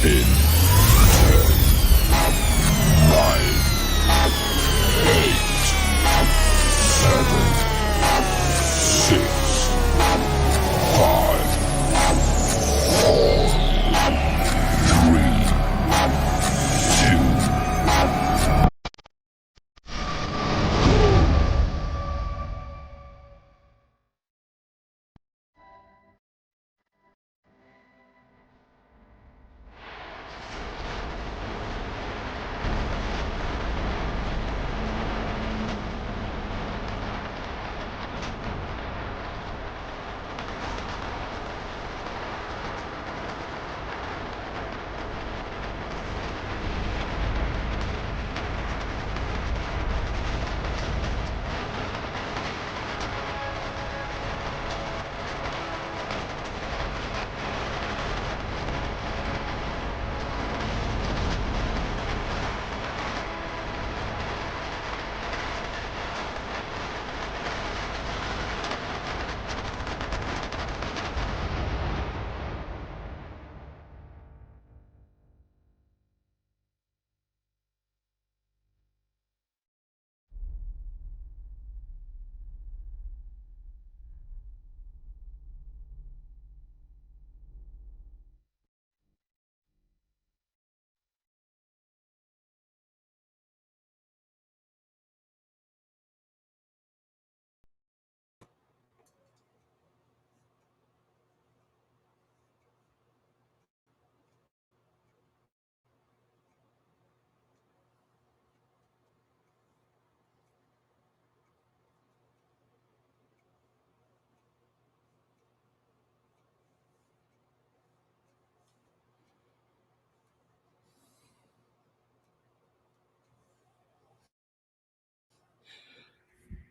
In 9, 8, 7, 6, 5, 4, 3, 2.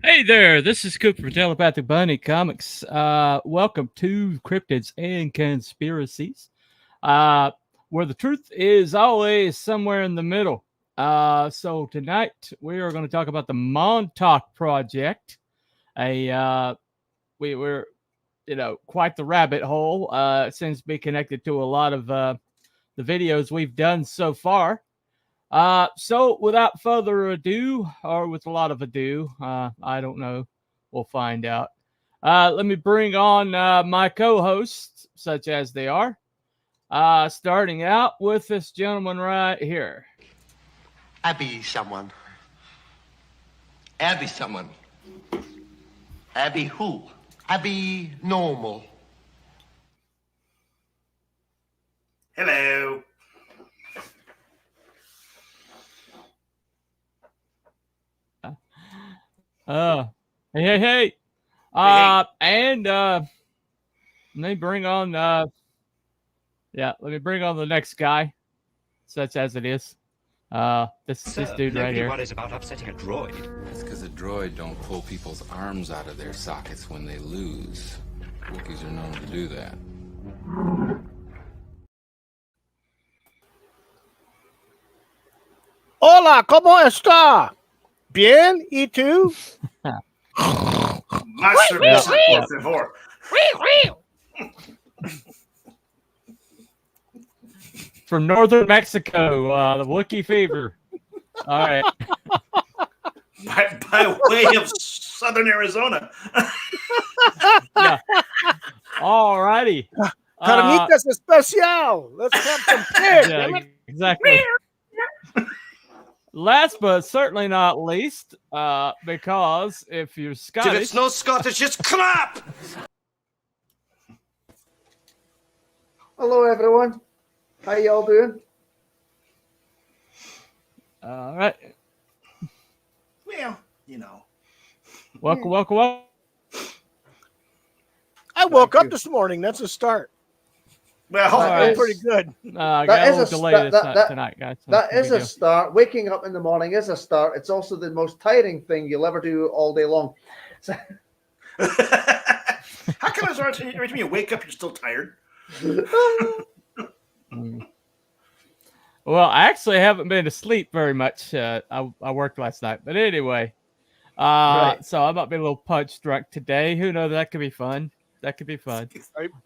Hey there, this is Cooper from Telepathic Bunny Comics. Welcome to Cryptids and Conspiracies, where the truth is always somewhere in the middle. So tonight we are going to talk about the Montauk Project. We're quite the rabbit hole. It seems to be connected to a lot of the videos we've done so far. So without further ado, or with a lot of ado, I don't know. We'll find out. Let me bring on my co-hosts, such as they are. Starting out with this gentleman right here. Abby someone. Abby someone. Abby who? Abby normal. Hello. Hey. And let me bring on let me bring on the next guy, such as it is. This dude right here. Worries about upsetting a droid. That's because a droid don't pull people's arms out of their sockets when they lose. Wookiees are known to do that. Hola, ¿cómo está? Bien, ¿y tú? Más cerveza, por favor. From northern Mexico, the Wookiee fever. All right. By way of southern Arizona. Yeah. All righty. Carnitas especial. Let's have some pig. Yeah, exactly. Last but certainly not least, because if you're Scottish, If it's no Scottish, it's crap! Hello, everyone. How y'all doing? all right. Well, you know. Welcome. I woke Thank up you. this morning. That's a start. Well, Alright. That's pretty good. Got That a is little a delay that- tonight, guys. So That no is big a deal. start. Waking up in the morning is a start. It's also the most tiring thing you'll ever do all day long. So- how come it's every time you wake up, you're still tired? Well, I actually haven't been to sleep very much. I worked last night, but anyway, Right. so I might be a little punch drunk today. Who knows? That could be fun. That could be fun.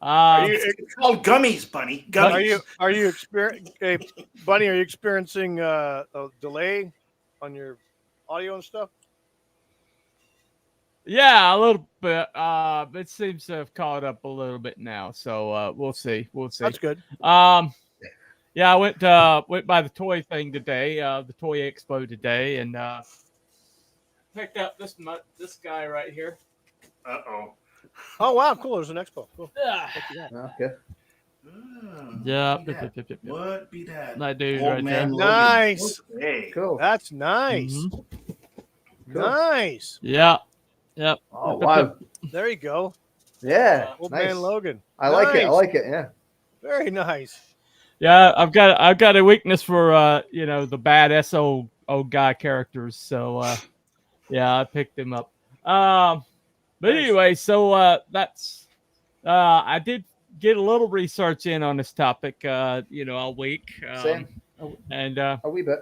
Are you It's called gummies, Bunny. Gummies. are you hey, Bunny? Are you experiencing a delay on your audio and stuff? Yeah, a little bit. It seems to have caught up a little bit now. So we'll see. We'll see. That's good. Yeah, I went by the toy thing today, the toy expo today, and picked up this guy right here. Uh-oh. Oh wow, cool. There's an expo. Cool. Okay. Yeah. What be that? That dude Old right man there. Logan. Nice. Okay. Cool. That's nice. Mhm. Nice. Yeah. Yep. Oh wow. There you go. Yeah. Old Nice. man Logan. I like it. I Nice. like it. Yeah. Very nice. Yeah, I've got a weakness for the badass old guy characters. So yeah, I picked him up. But Nice. anyway, so that's I did get a little research in on this topic all week. Same. And A wee bit.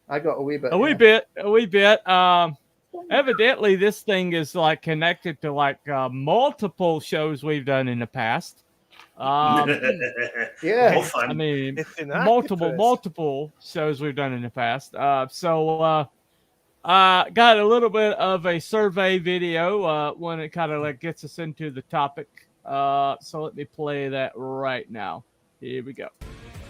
I got a wee bit. a wee bit. Evidently this thing is like connected to like multiple shows we've done in the past. Yeah. All fun. I mean, It's an multiple shows we've done in the past. So got a little bit of a survey video when it kind of like gets us into the topic. So let me play that right now. Here we go.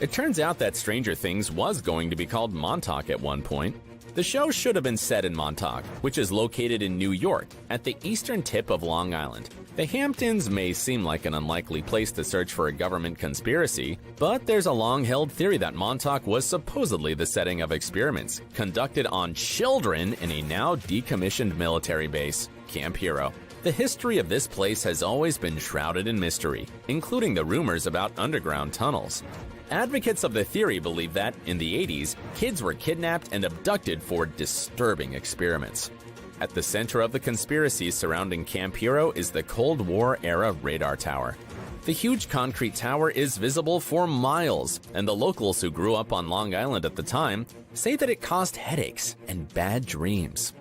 It turns out that Stranger Things was going to be called Montauk at one point. The show should have been set in Montauk, which is located in New York, at the eastern tip of Long Island. The Hamptons may seem like an unlikely place to search for a government conspiracy, but there's a long-held theory that Montauk was supposedly the setting of experiments conducted on children in a now decommissioned military base, Camp Hero. The history of this place has always been shrouded in mystery, including the rumors about underground tunnels. Advocates of the theory believe that, in the 80s, kids were kidnapped and abducted for disturbing experiments. At the center of the conspiracy surrounding Camp Hero is the Cold War-era radar tower. The huge concrete tower is visible for miles, and the locals who grew up on Long Island at the time say that it caused headaches and bad dreams.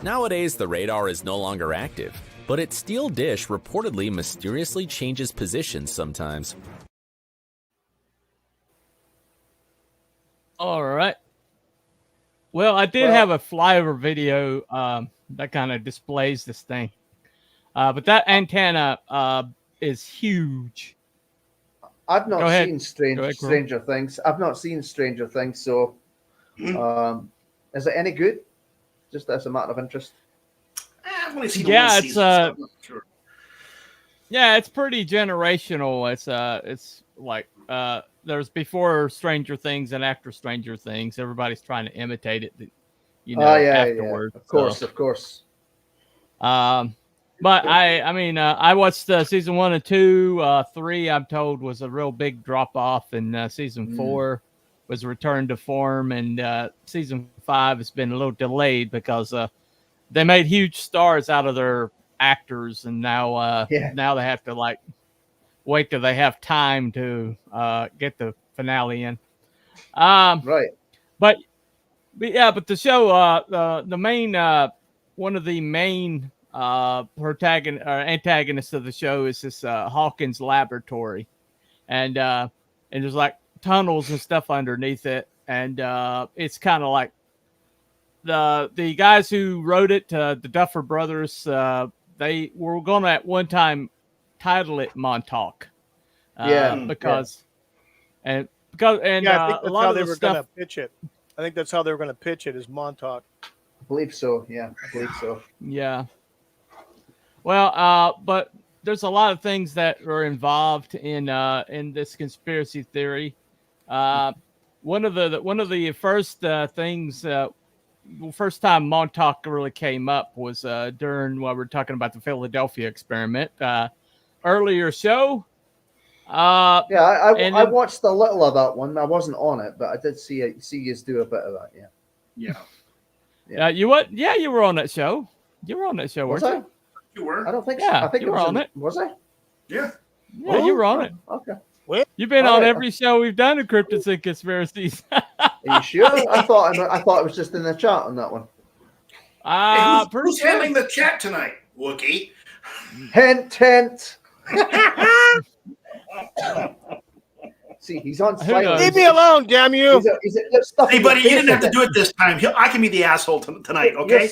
Nowadays, the radar is no longer active, but its steel dish reportedly mysteriously changes positions sometimes. All right. Well, I did have a flyover video that kind of displays this thing. But that antenna is huge. I've not Go ahead. seen Go ahead, Crow. Stranger Things. I've not seen Stranger Things. So, is it any good? Just as a matter of interest. I've only seen Yeah, one it's, season, so I'm not sure. Yeah, it's pretty generational. It's like there's before Stranger Things and after Stranger Things. Everybody's trying to imitate it, afterward. Of course, of course. But I watched season 1 and 2. 3, I'm told, was a real big drop off, and season 4 was a return to form, and season 5 has been a little delayed because they made huge stars out of their actors, and now now they have to like wait till they have time to get the finale in. Right. But the show, the main one of the main antagonists of the show is this Hawkins laboratory, and there's like tunnels and stuff underneath it, and it's kind of like the guys who wrote it, the Duffer Brothers, they were going to at one time title it Montauk. I a think lot that's how of they the were stuff. going to pitch it. I think that's how they were going to pitch it, is Montauk. I believe so. Yeah, I believe so. Yeah. Well, but there's a lot of things that are involved in this conspiracy theory. One of the first things, first time Montauk really came up was during while we're talking about the Philadelphia experiment. Earlier show. I watched a little of that one. I wasn't on it, but I did see you do a bit of that. Yeah. You what? Yeah, you were on that show. You were on that show, Was weren't I? you? You were? I don't think Yeah, so. I think you it were was on it. Was I? Yeah. Yeah, you were on it. Okay. You've been All on right. every show we've done in Cryptids and Conspiracies. Are you sure? I thought it was just in the chat on that one. Hey, Pretty who's sure. handling the chat tonight, Wookie? Hint, hint. See, he's on Who silent. knows? Leave me alone, damn you! You're stuffing Hey, your buddy, you face didn't have to again. do it this time. I can be the asshole tonight, You're, okay?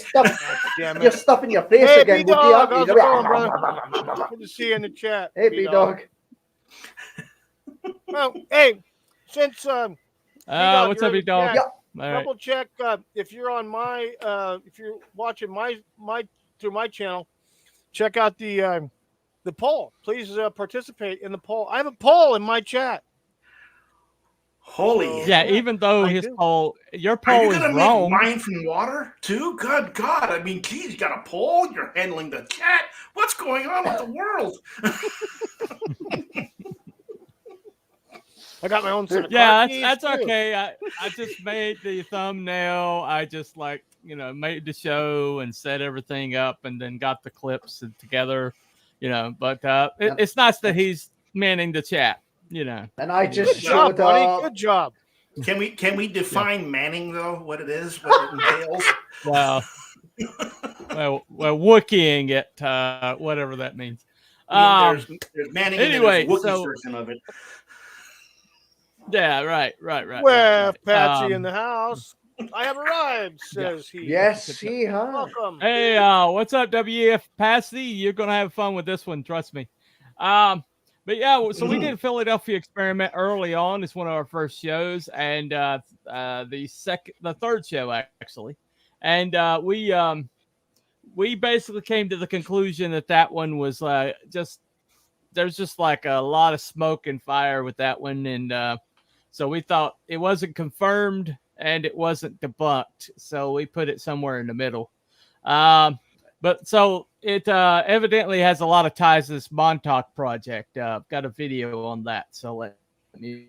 Damn you're it. stuffing your face Hey, again. B-Dog, Wookie, how's it going, brother? Good to see you in the chat. Hey, B-Dog. Well, hey, since B-Dog, What's you're up, in the B-Dog? chat, All right. double check if you're on my if you're watching my through my channel, check out the poll. Please participate in the poll. I have a poll in my chat. Holy. So, Yeah, even though I his do. poll, your Are poll you is going to make wrong. wine from water, too? Good God. I mean, geez, you got a poll. You're handling the chat. What's going on with the world? I got my own set of Yeah, car keys, that's too. okay. I just made the thumbnail. I just made the show and set everything up and then got the clips together, but it's nice that he's manning the chat, And I just Good job, showed buddy. up. Good job. Can we define Manning, though, what it is, what it entails? well, Wookieing it, whatever that means. I mean, there's Manning anyway, and there's Wookiee's so- version of it. Yeah, right. Well, right. Patsy in the house. I have arrived, says he. Yes, he has. Welcome. Hey, what's up, WF Patsy? You're gonna have fun with this one, trust me. But yeah, so we did a Philadelphia experiment early on. It's one of our first shows, and the third show actually, and we basically came to the conclusion that one was there's just like a lot of smoke and fire with that one, and so we thought it wasn't confirmed and it wasn't debunked, so we put it somewhere in the middle. But so it evidently has a lot of ties to this Montauk project. Got a video on that, so let me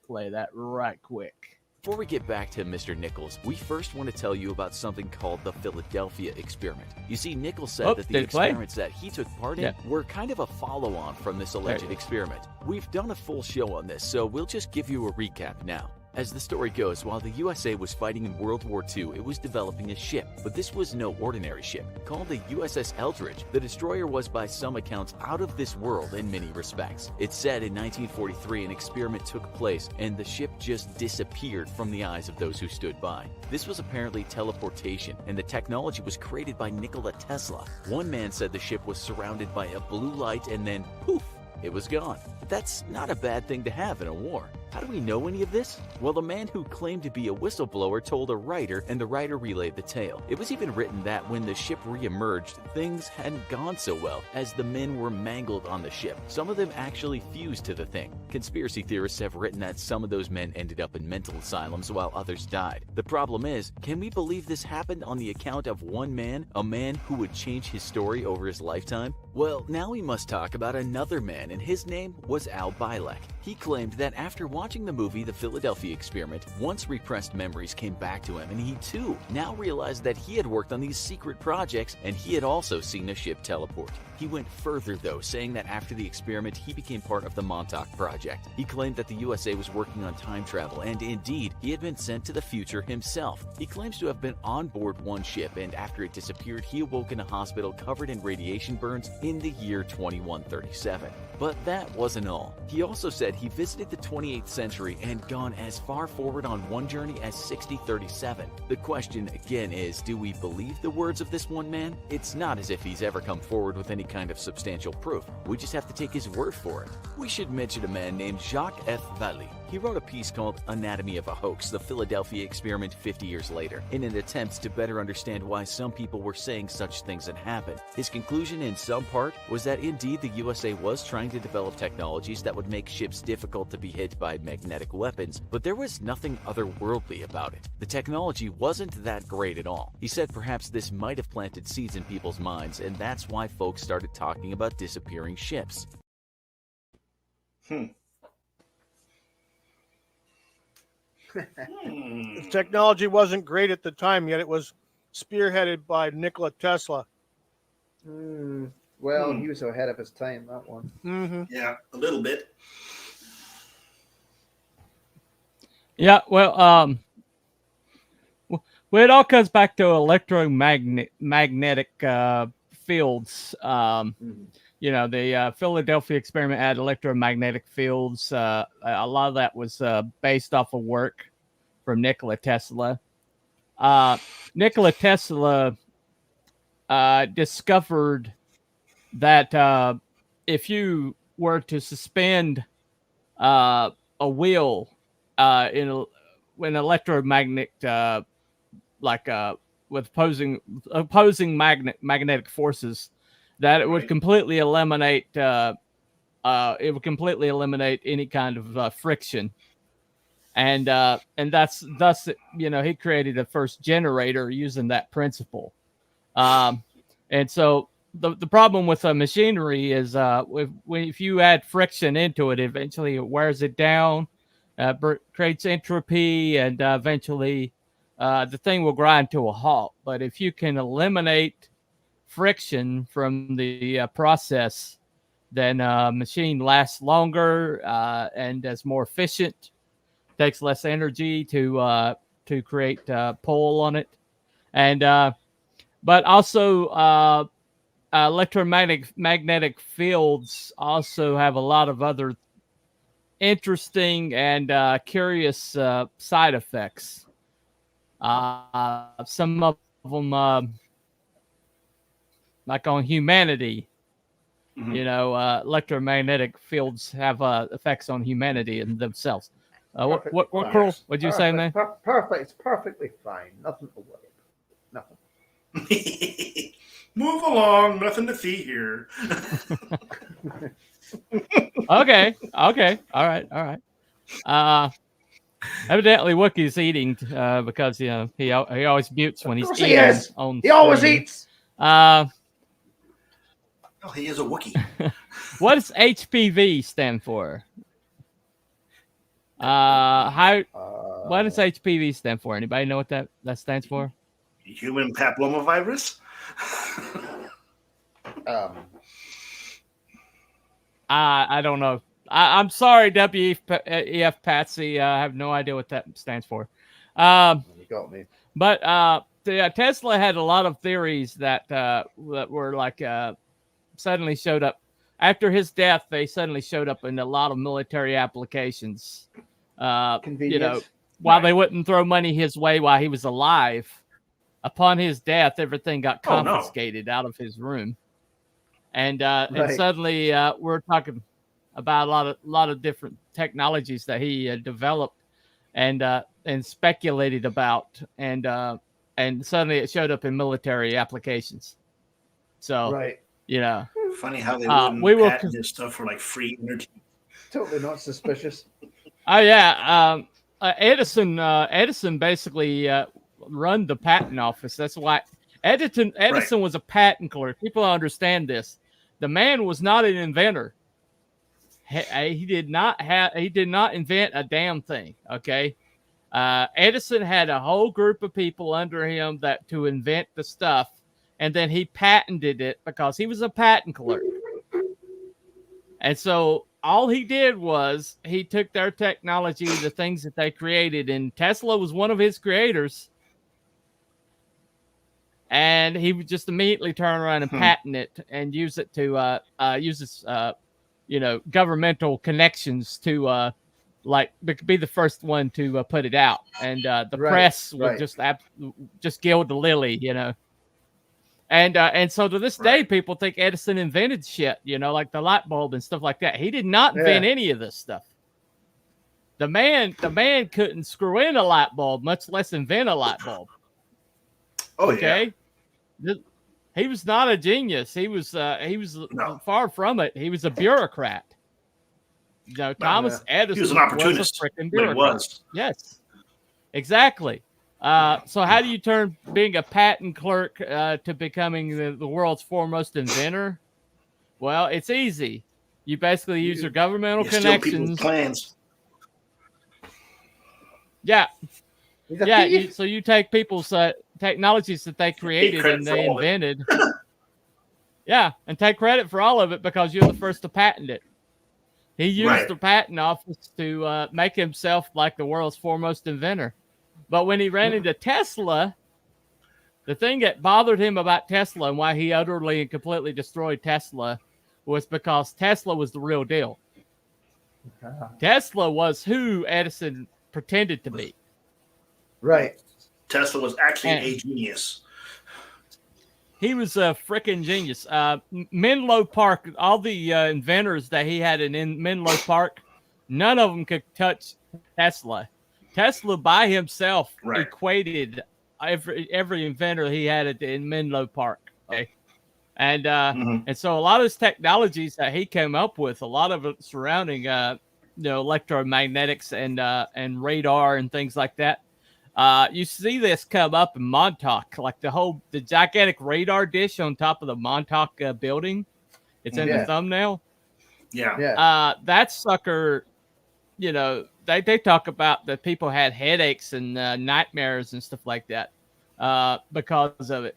play that right quick. Before we get back to Mr. Nichols, we first want to tell you about something called the Philadelphia experiment. You see, Nichols said that the experiments that he took part in were kind of a follow-on from this alleged experiment. We've done a full show on this, so we'll just give you a recap now. As the story goes, while the USA was fighting in World War II, it was developing a ship, but this was no ordinary ship. Called the USS Eldridge, the destroyer was by some accounts out of this world in many respects. It's said in 1943 an experiment took place and the ship just disappeared from the eyes of those who stood by. This was apparently teleportation, and the technology was created by Nikola Tesla. One man said the ship was surrounded by a blue light and then poof, it was gone. That's not a bad thing to have in a war. How do we know any of this? Well, the man who claimed to be a whistleblower told a writer, and the writer relayed the tale. It was even written that when the ship re-emerged, things hadn't gone so well, as the men were mangled on the ship. Some of them actually fused to the thing. Conspiracy theorists have written that some of those men ended up in mental asylums while others died. The problem is, can we believe this happened on the account of one man, a man who would change his story over his lifetime? Well, now we must talk about another man, and his name was Al Bielek. He claimed that after watching the movie The Philadelphia Experiment, once repressed memories came back to him, and he too now realized that he had worked on these secret projects and he had also seen a ship teleport. He went further though, saying that after the experiment he became part of the Montauk project. He claimed that the USA was working on time travel, and indeed, he had been sent to the future himself. He claims to have been on board one ship, and after it disappeared, he awoke in a hospital covered in radiation burns in the year 2137. But that wasn't all. He also said he visited the 28th century and gone as far forward on one journey as 6037. The question again is, do we believe the words of this one man? It's not as if he's ever come forward with any kind of substantial proof. We just have to take his word for it. We should mention a man named Jacques F. Vallée. He wrote a piece called Anatomy of a Hoax, the Philadelphia Experiment 50 years later, in an attempt to better understand why some people were saying such things had happened. His conclusion in some part was that indeed the USA was trying to develop technologies that would make ships difficult to be hit by magnetic weapons, but there was nothing otherworldly about it. The technology wasn't that great at all. He said perhaps this might have planted seeds in people's minds, and that's why folks started talking about disappearing ships. The technology wasn't great at the time, yet it was spearheaded by Nikola Tesla. Well, he was ahead of his time, that one. Yeah, a little bit. Yeah, well, it all comes back to electromagnetic fields. the Philadelphia experiment had electromagnetic fields. A lot of that was based off of work from Nikola Tesla. Nikola Tesla discovered that if you were to suspend a wheel in an electromagnetic, with opposing magnetic forces, that it would completely eliminate any kind of friction, and thus he created the first generator using that principle. And so the problem with machinery is if you add friction into it, eventually it wears it down, creates entropy, and eventually the thing will grind to a halt. But if you can eliminate friction from the process, then machine lasts longer and is more efficient, takes less energy to create pull on it, and but also electromagnetic fields also have a lot of other interesting and curious side effects. Some of them, like on humanity, electromagnetic fields have effects on humanity and themselves. What Carl? What'd you say, man? Perfect. It's perfectly fine. Nothing to worry about. Nothing. Move along. Nothing to see here. Okay. All right. Evidently, Wookie's eating because he always mutes when he's eating. He always eats. Oh, he is a Wookiee. What does HPV stand for? What does HPV stand for? Anybody know what that stands for? Human papillomavirus. I don't know. I'm sorry, WEF Patsy. I have no idea what that stands for. You got me. But Tesla had a lot of theories that were like suddenly showed up after his death. They suddenly showed up in a lot of military applications. While they wouldn't throw money his way while he was alive. Upon his death, everything got confiscated out of his room, and suddenly we're talking about a lot of different technologies that he developed and speculated about, and suddenly it showed up in military applications. So funny how they wouldn't patent this stuff for like free energy. Totally not suspicious. Oh yeah, Edison basically run the patent office. That's why Edison was a patent clerk. People don't understand this. The man was not an inventor. He did not invent a damn thing. Okay, Edison had a whole group of people under him to invent the stuff, and then he patented it because he was a patent clerk. And so all he did was he took their technology, the things that they created, and Tesla was one of his creators. And he would just immediately turn around and patent it and use it to use his governmental connections to be the first one to put it out. And the press would just gild the lily, And so to this day, people think Edison invented shit, like the light bulb and stuff like that. He did not invent any of this stuff. The man couldn't screw in a light bulb, much less invent a light bulb. Oh, okay. Yeah. He was not a genius. He was far from it. He was a bureaucrat. Thomas Edison was an opportunist. Was a freaking bureaucrat. Yes, exactly. So how do you turn being a patent clerk to becoming the world's foremost inventor? Well, it's easy. You basically use your governmental connections. Plans. Yeah. So you take people's technologies that they created and they invented. And take credit for all of it because you're the first to patent it. He used the patent office to make himself like the world's foremost inventor. But when he ran into Tesla, the thing that bothered him about Tesla and why he utterly and completely destroyed Tesla was because Tesla was the real deal. Tesla was who Edison pretended to be. Right. Tesla was actually a genius. He was a freaking genius. Menlo Park, all the inventors that he had in Menlo Park, none of them could touch Tesla. Tesla by himself equated every inventor he had in Menlo Park. Okay. And and so a lot of his technologies that he came up with, a lot of it surrounding electromagnetics and radar and things like that. You see this come up in Montauk, like the gigantic radar dish on top of the Montauk building. It's in the thumbnail. Yeah. That sucker, they talk about that people had headaches and nightmares and stuff like that because of it.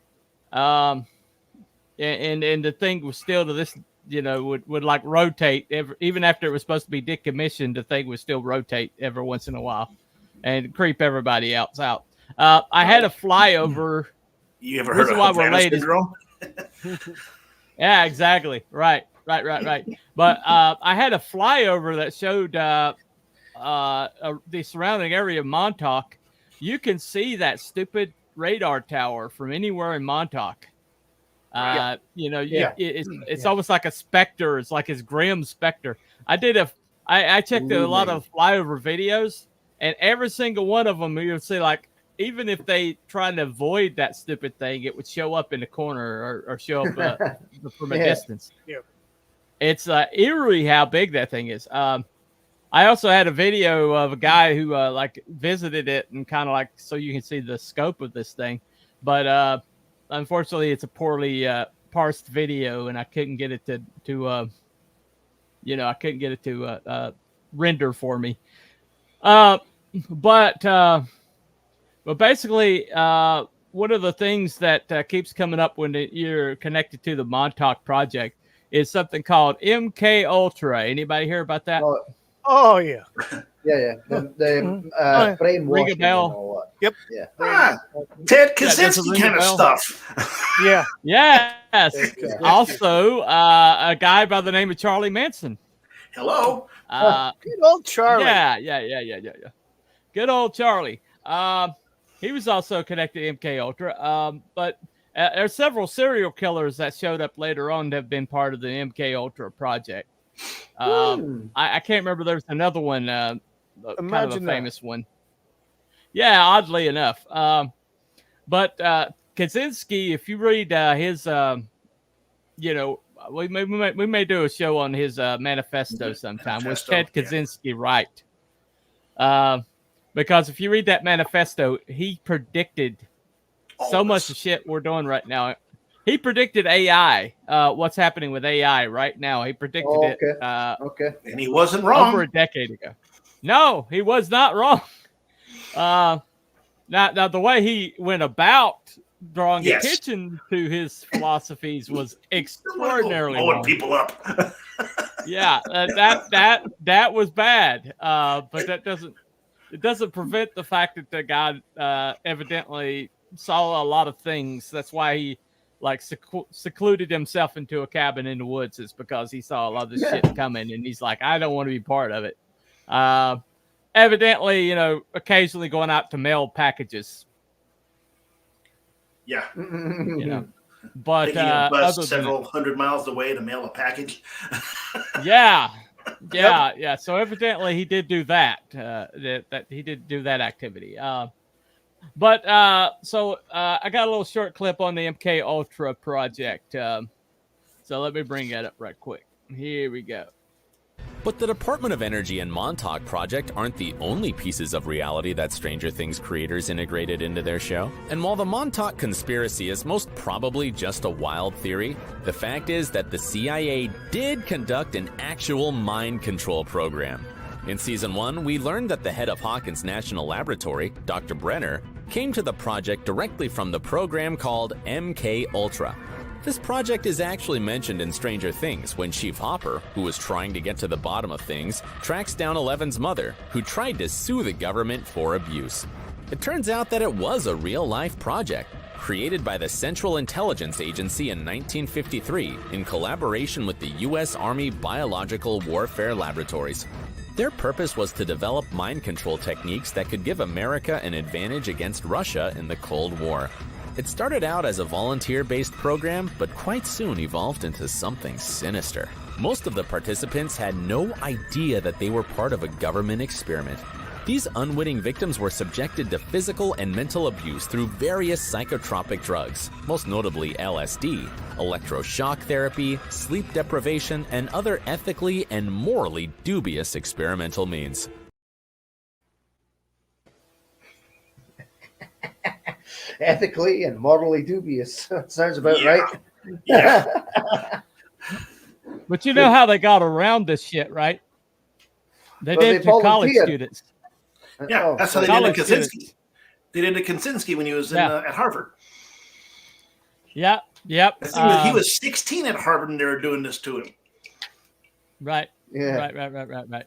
And the thing was still to this, would like rotate even after it was supposed to be decommissioned. The thing would still rotate every once in a while and creep everybody else out. I had a flyover. You ever heard of Havana syndrome? Yeah, exactly. Right. But I had a flyover that showed the surrounding area of Montauk. You can see that stupid radar tower from anywhere in Montauk. It's almost like a specter. It's like his grim specter. I checked a lot of flyover videos, and every single one of them, you'll see, like, even if they try to avoid that stupid thing, it would show up in the corner or show up from a distance. Yeah. It's eerie how big that thing is. I also had a video of a guy who visited it and kind of like, so you can see the scope of this thing. But unfortunately, it's a poorly parsed video, and I couldn't get it to render for me. But basically, one of the things that keeps coming up when you're connected to the Montauk project is something called MKUltra. Anybody hear about that? Oh yeah. Yeah. The brainwashing and all that. Yep. Yeah. Ted Kaczynski kind of stuff. Yeah. Yes. Also, a guy by the name of Charlie Manson. Hello. Good old Charlie. Yeah. Good old Charlie. He was also connected to MKUltra. But there's several serial killers that showed up later on that have been part of the MKUltra project. I can't remember. There's another one, kind of a famous one. Yeah, oddly enough. But Kaczynski, if you read his, we may do a show on his manifesto sometime. Was Ted Kaczynski right? Because if you read that manifesto, he predicted so much of shit we're doing right now. He predicted AI, what's happening with AI right now. He predicted it. And he wasn't wrong. Over a decade ago. No, he was not wrong. Now the way he went about drawing attention to his philosophies was extraordinarily blowing wrong. people up. Yeah, that was bad. But it doesn't prevent the fact that the guy evidently saw a lot of things. That's why he secluded himself into a cabin in the woods, is because he saw a lot of this shit coming, and he's like, I don't want to be part of it. Evidently, occasionally going out to mail packages. Yeah. But several hundred miles away to mail a package. Yeah. So evidently he did do that. That he did do that activity. But I got a little short clip on the MKUltra project. So let me bring that up right quick. Here we go. But the Department of Energy and Montauk project aren't the only pieces of reality that Stranger Things creators integrated into their show. And while the Montauk conspiracy is most probably just a wild theory, the fact is that the CIA did conduct an actual mind control program. In Season 1, we learned that the head of Hawkins National Laboratory, Dr. Brenner, came to the project directly from the program called MKUltra. This project is actually mentioned in Stranger Things when Chief Hopper, who was trying to get to the bottom of things, tracks down Eleven's mother, who tried to sue the government for abuse. It turns out that it was a real-life project, created by the Central Intelligence Agency in 1953 in collaboration with the U.S. Army Biological Warfare Laboratories. Their purpose was to develop mind control techniques that could give America an advantage against Russia in the Cold War. It started out as a volunteer-based program, but quite soon evolved into something sinister. Most of the participants had no idea that they were part of a government experiment. These unwitting victims were subjected to physical and mental abuse through various psychotropic drugs, most notably LSD, electroshock therapy, sleep deprivation, and other ethically and morally dubious experimental means. Ethically and morally dubious. That sounds about right. Yeah. But you know how they got around this shit, right? They Well, did they it to college volunteered. students. Yeah, that's how they did College to students. Kaczynski. They did to Kaczynski when he was at Harvard. Yep. I think he was 16 at Harvard and they were doing this to him. Right. Yeah. Right.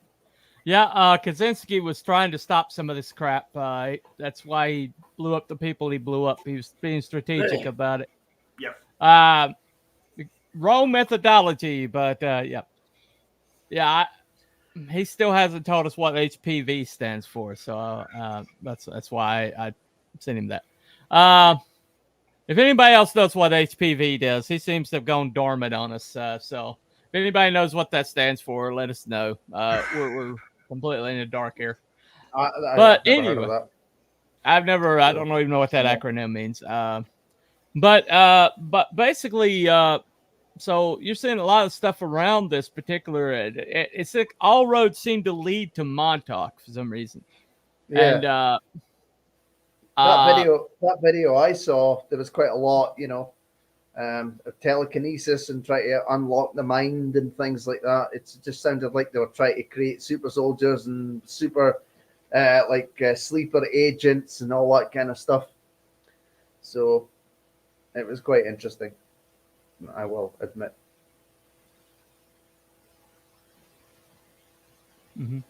Yeah, Kaczynski was trying to stop some of this crap. That's why he blew up the people he blew up. He was being strategic about it. Yep. Wrong methodology, but he still hasn't told us what HPV stands for. So that's why I sent him that. If anybody else knows what HPV does, he seems to have gone dormant on us. So if anybody knows what that stands for, let us know. We're completely in the dark here. But anyway, I don't even know what that acronym means. But basically, so you're seeing a lot of stuff around this particular. It's like all roads seem to lead to Montauk for some reason. Yeah. And that video I saw, there was quite a lot, of telekinesis and try to unlock the mind and things like that. It just sounded like they were trying to create super soldiers and super sleeper agents and all that kind of stuff. So it was quite interesting, I will admit. Mm-hmm.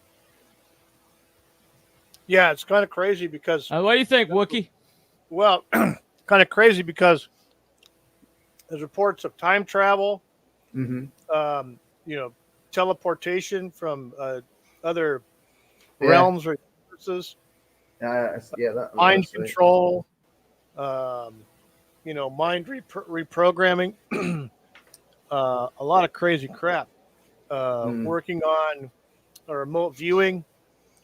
Yeah, it's kind of crazy because... what do you think, Wookie? Well, kind of crazy because there's reports of time travel, teleportation from other realms or universes, mind control, mind reprogramming, a lot of crazy crap. Working on remote viewing.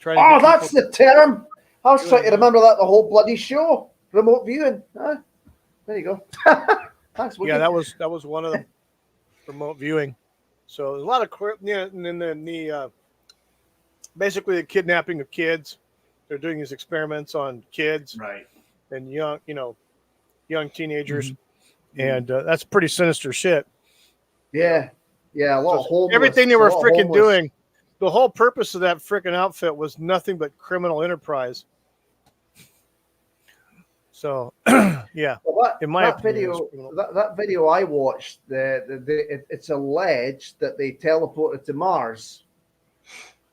That's the term. I was trying to remember that the whole bloody show. Remote viewing. There you go. Thanks, Wookie. Yeah, that was one of them. Remote viewing. So there's a lot of crap. Yeah, and then the basically the kidnapping of kids. They're doing these experiments on kids, right? And young teenagers, and that's pretty sinister shit. Yeah, a lot of homeless. Everything they were freaking doing. The whole purpose of that freaking outfit was nothing but criminal enterprise. So, yeah. Well, in my opinion, that video I watched, it's alleged that they teleported to Mars,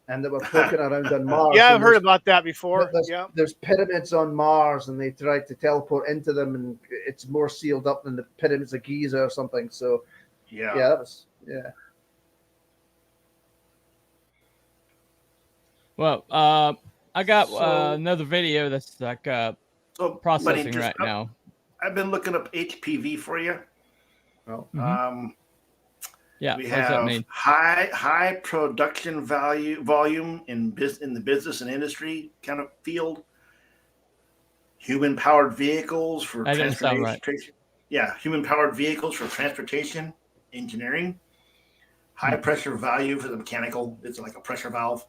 and they were poking around on Mars. Yeah, I've heard about that before. There's pyramids on Mars, and they tried to teleport into them, and it's more sealed up than the pyramids of Giza or something. So, that was. Well, I got another video that's like processing right now. I've been looking up HPV for you. Oh. Yeah, we what does that mean? High production volume in the business and industry kind of field. Human powered vehicles for transportation. Right. Yeah, human powered vehicles for transportation, engineering. High pressure value for the mechanical. It's like a pressure valve.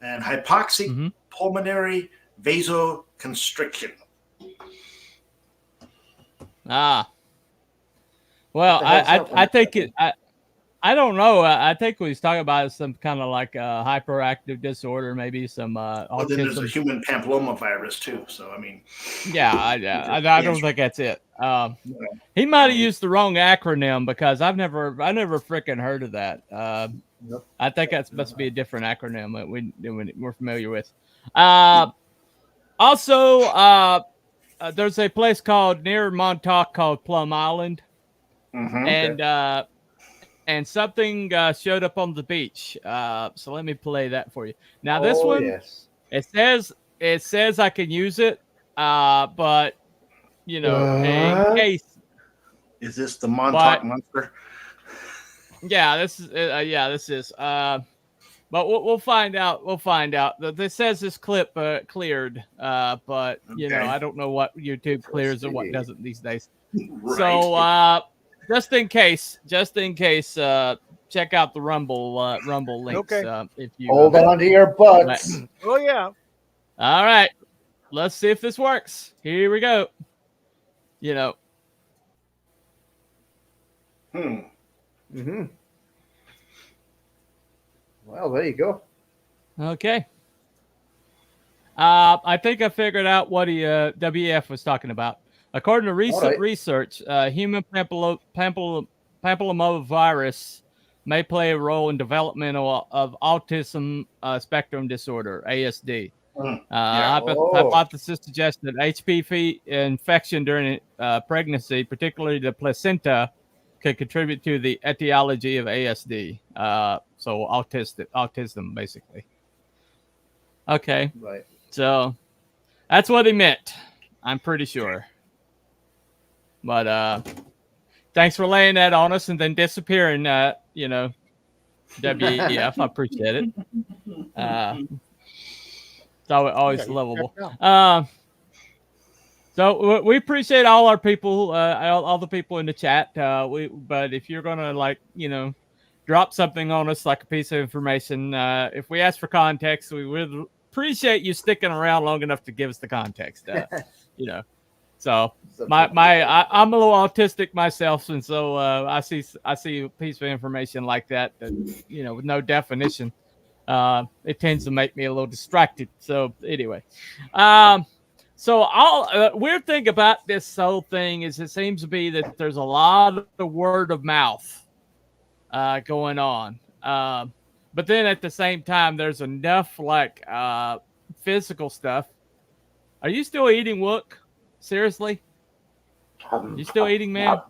And hypoxic pulmonary vasoconstriction. Well, I think it. I don't know. I think what he's talking about is some kind of like a hyperactive disorder, maybe some autism. Then there's a human papilloma virus too. So I mean, I don't think that's it. He might have used the wrong acronym because I never freaking heard of that. I think that must be a different acronym that we're familiar with. Also, there's a place called near Montauk called Plum Island, Mm-hmm. and something showed up on the beach. So let me play that for you. Now this one, yes. it says I can use it, but you know, in What? case. Is this the Montauk But, monster? Yeah, this is. This is. But we'll find out. We'll find out. This says this clip cleared. But you know, Okay. I don't know what YouTube clears and what doesn't these days. Right. So just in case, check out the Rumble links. Okay. If you Hold on to your butts. Oh yeah. All right, let's see if this works. Here we go. You know. Mm-hmm. Well, there you go. Okay. I think I figured out what WEF was talking about. According to recent research, human papillomavirus may play a role in development of autism spectrum disorder, ASD. Hypothesis suggests that HPV infection during pregnancy, particularly the placenta, could contribute to the etiology of ASD. So autism, basically. Okay. Right. So that's what he meant. I'm pretty sure. But thanks for laying that on us and then disappearing, you know, WEF. I appreciate it. It's always lovable. So we appreciate all our people, all the people in the chat. But if you're gonna, like, you know, drop something on us like a piece of information, if we ask for context, we would appreciate you sticking around long enough to give us the context. You know, so I'm a little autistic myself, and so I see a piece of information like that, you know, with no definition. It tends to make me a little distracted. So anyway, so weird thing about this whole thing is it seems to be that there's a lot of word of mouth going on. But then at the same time, there's enough like physical stuff. Are you still eating, Wook? Seriously? You still eating, man?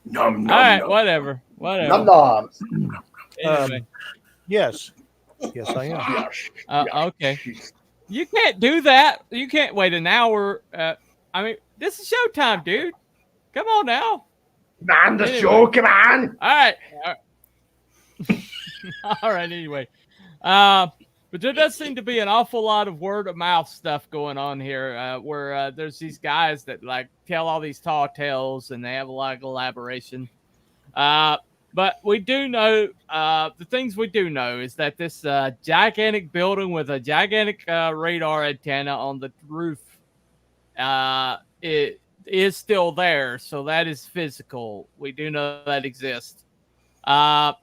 Nom, nom, all right, nom. whatever. Nom. Anyway. Yes, I am. Okay. You can't do that. You can't wait an hour. I mean, this is showtime, dude. Come on now. Man, the show, come on. All right. All right, anyway. But there does seem to be an awful lot of word of mouth stuff going on here, where there's these guys that like tell all these tall tales and they have a lot of elaboration. But we do know, the things we do know is that this gigantic building with a gigantic radar antenna on the roof, it is still there. So that is physical. We do know that exists.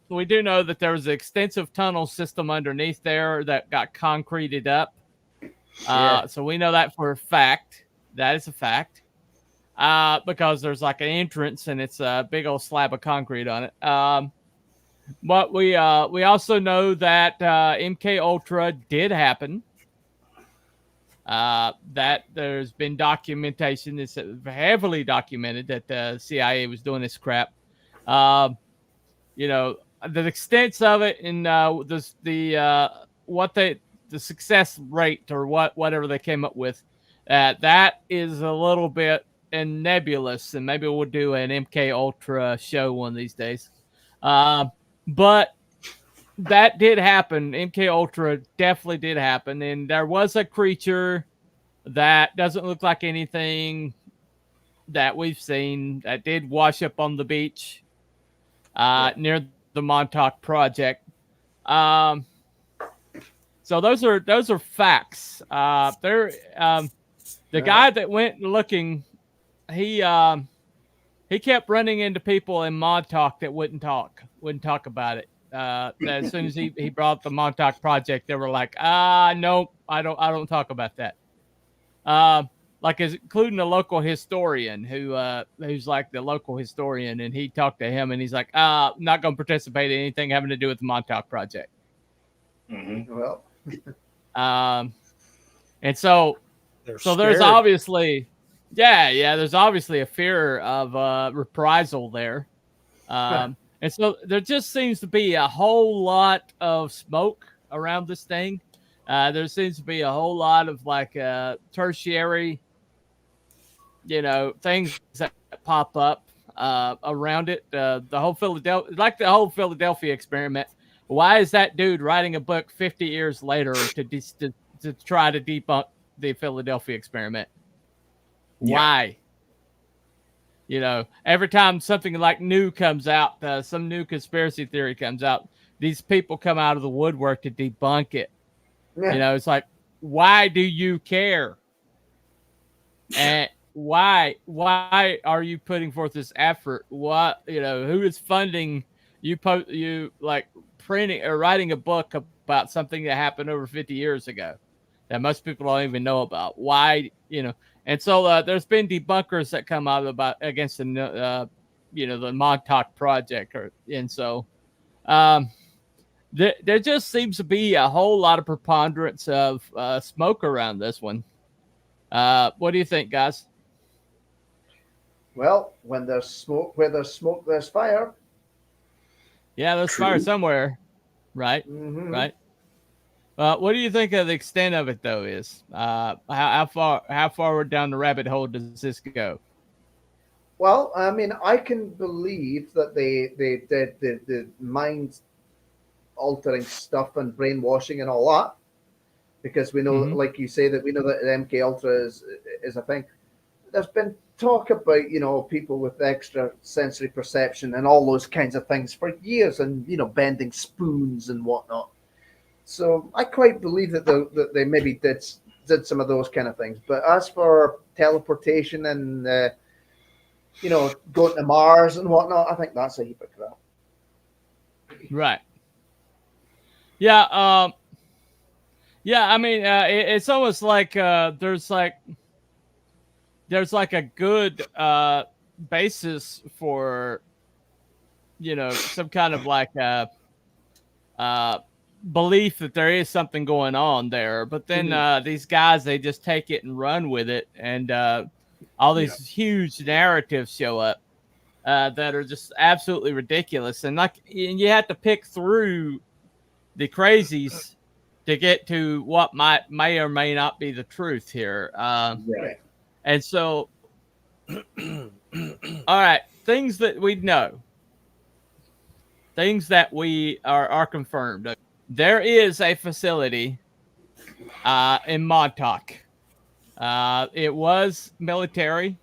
We do know that there was an extensive tunnel system underneath there that got concreted up. So we know that for a fact. That is a fact. Because there's like an entrance and it's a big old slab of concrete on it. But we also know that MKUltra did happen. That there's been documentation. It's heavily documented that the CIA was doing this crap. You know, the extent of it and the success rate or whatever they came up with, that is a little bit nebulous, and maybe we'll do an MKUltra show one of these days. But that did happen. MKUltra definitely did happen, and there was a creature that doesn't look like anything that we've seen that did wash up on the beach near the Montauk project. So those are facts. The guy that went looking, he kept running into people in Montauk that wouldn't talk about it. As soon as he brought the Montauk project, they were like, no, I don't talk about that. Like including a local historian who's like the local historian, and he talked to him and he's like, not going to participate in anything having to do with the Montauk project. Mm-hmm. Well, And so there's scared. obviously, there's obviously a fear of reprisal there. And so there just seems to be a whole lot of smoke around this thing. There seems to be a whole lot of like tertiary, things that pop up around it. The whole Philadelphia experiment. Why is that dude writing a book 50 years later to try to debunk the Philadelphia experiment? Why? Every time something like new comes out, some new conspiracy theory comes out, these people come out of the woodwork to debunk it. Yeah. It's like, why do you care? And why are you putting forth this effort? What, who is funding you like printing or writing a book about something that happened over 50 years ago that most people don't even know about? Why, and so there's been debunkers that come out against the Montauk project, and so there just seems to be a whole lot of preponderance of smoke around this one. What do you think, guys? Well, when there's smoke, there's fire. Yeah, there's fire somewhere, right? Mm-hmm. Right. What do you think of the extent of it, though? Is how far down the rabbit hole does this go? Well, I mean, I can believe that they did the mind altering stuff and brainwashing and all that, because we know, like you say, that we know that MKUltra is a thing. There's been talk about people with extra sensory perception and all those kinds of things for years, and bending spoons and whatnot. So I quite believe that they maybe did some of those kind of things. But as for teleportation and going to Mars and whatnot, I think that's a heap of crap. Right. Yeah. I mean, it's almost like there's like a good basis for some kind of like belief that there is something going on there, but then these guys, they just take it and run with it, and all these huge narratives show up that are just absolutely ridiculous, and you have to pick through the crazies to get to what may or may not be the truth here. Right. And so, all right, things that we know, things that we are confirmed. There is a facility in Montauk. It was military,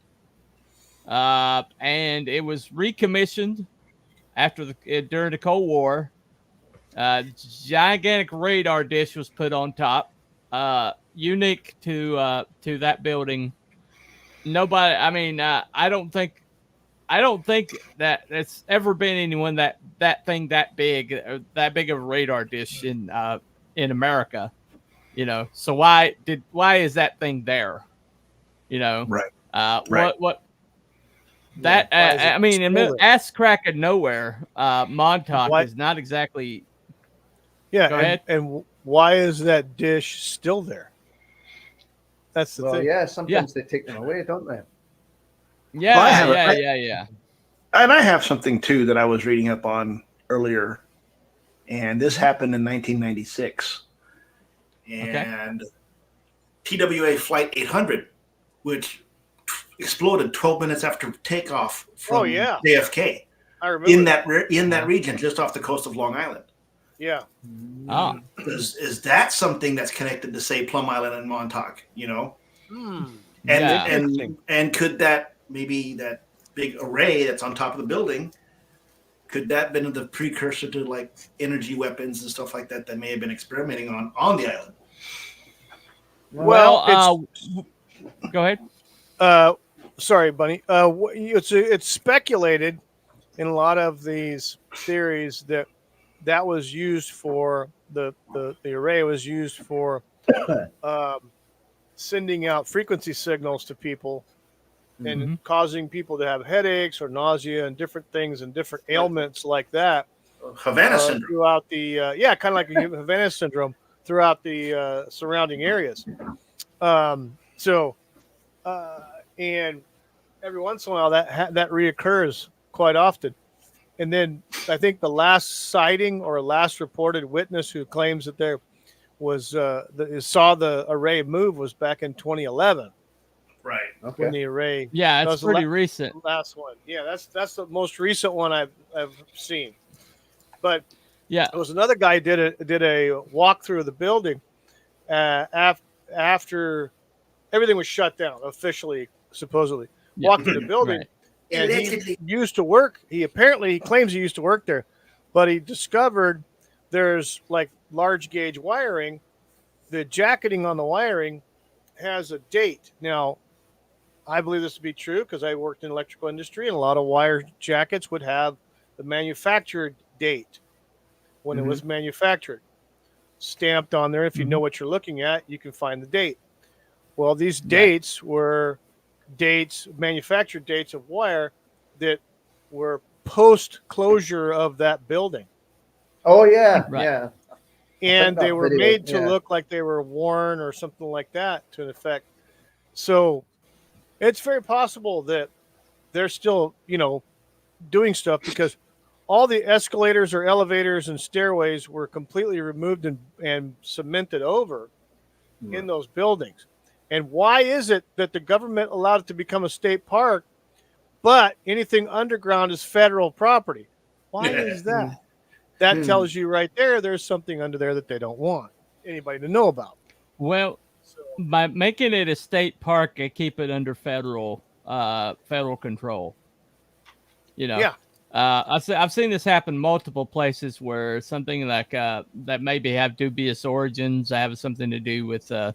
and it was recommissioned during the Cold War. Gigantic radar dish was put on top, unique to that building. Nobody, I mean, I don't think that it's ever been anyone that thing that big of a radar dish in America, So why is that thing there? Right. Right. What that I mean, in ass crack of nowhere, Montauk is not exactly. Yeah. Go ahead. And why is that dish still there? That's the thing. Yeah, sometimes they take them away, don't they? Yeah, yeah. And I have something too that I was reading up on earlier, and this happened in 1996. And TWA Flight 800, which exploded 12 minutes after takeoff from JFK. I remember in that region, just off the coast of Long Island. Yeah. Oh. Is that something that's connected to, say, Plum Island and Montauk? And could that, maybe that big array that's on top of the building, could that have been the precursor to like energy weapons and stuff like that may have been experimenting on the island? Well, go ahead. Sorry, Bunny. It's speculated in a lot of these theories that was used for the array was used for sending out frequency signals to people and causing people to have headaches or nausea and different things and different ailments like that. Havana syndrome. Throughout the kind of like a Havana syndrome throughout the surrounding areas. And every once in a while that reoccurs quite often. And then I think the last sighting or last reported witness who claims that there was saw the array move was back in 2011. Right. Okay. When the array. Yeah, it's pretty recent. Last one. Yeah, that's the most recent one I've seen. But yeah, there was another guy did a walkthrough of the building after everything was shut down officially, supposedly. Walked through the building. Right. And he used to work. He claims he used to work there, but he discovered there's like large gauge wiring. The jacketing on the wiring has a date. Now, I believe this to be true because I worked in electrical industry, and a lot of wire jackets would have the manufactured date when it was manufactured stamped on there. If you know what you're looking at, you can find the date. Well, these dates were manufactured dates of wire that were post closure of that building. Oh yeah, Right. yeah. And they were made to look like they were worn or something like that to an effect. So it's very possible that they're still, doing stuff because all the escalators or elevators and stairways were completely removed and cemented over in those buildings. And why is it that the government allowed it to become a state park, but anything underground is federal property? Why is that? That tells you right there's something under there that they don't want anybody to know about. Well, by making it a state park, they keep it under federal control. Yeah. I've seen this happen multiple places where something like that maybe have dubious origins, have something to do with that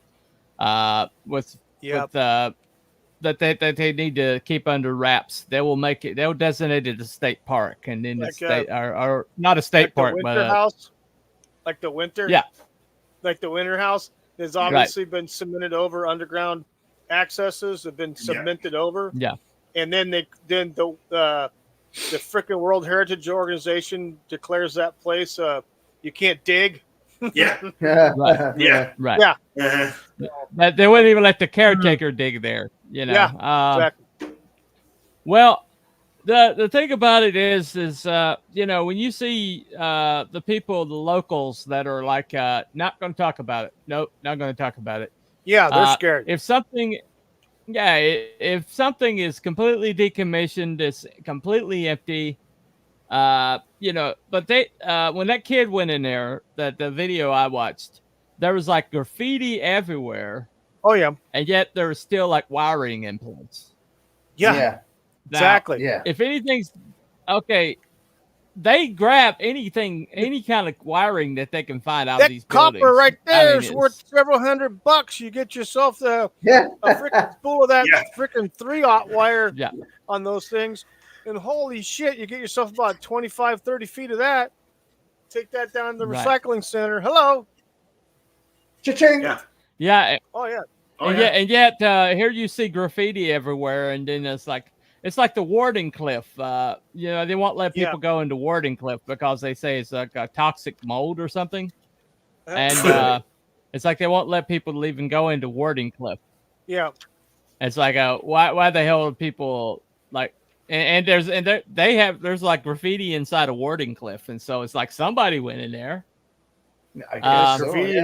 they need to keep under wraps. They'll designate it a state park, and then Like, the state or not a state like park, the but winter house, like the winter, like the winter house has obviously been cemented over. Underground accesses have been cemented over. Yeah, and then the freaking World Heritage Organization declares that place you can't dig. Yeah. right. Yeah. Right. Yeah. But they wouldn't even let the caretaker dig there. Yeah. Exactly. Well, the thing about it is when you see the people, the locals that are like not going to talk about it. Nope, not going to talk about it. Yeah, they're scared. If something is completely decommissioned, it's completely empty. But they when that kid went in there, the video I watched, there was like graffiti everywhere. Oh yeah, and yet there was still like wiring in place. Yeah. Now, Exactly. Yeah. If anything's okay, they grab any kind of wiring that they can find out of these copper buildings. right there is worth several $100. You get yourself a freaking spool of that freaking 3/0 wire on those things, and holy shit, you get yourself about 25, 30 feet of that. Take that down to the recycling center. Hello. Cha-ching. Yeah. Yeah. Oh yeah. And yet here you see graffiti everywhere, and then it's like the Warden Cliff. They won't let people go into Warden Cliff because they say it's like a toxic mold or something. And it's like they won't let people even go into Warden Cliff. Yeah. It's like why the hell are people like there's like graffiti inside of Warden Cliff, and so it's like somebody went in there. I guess graffiti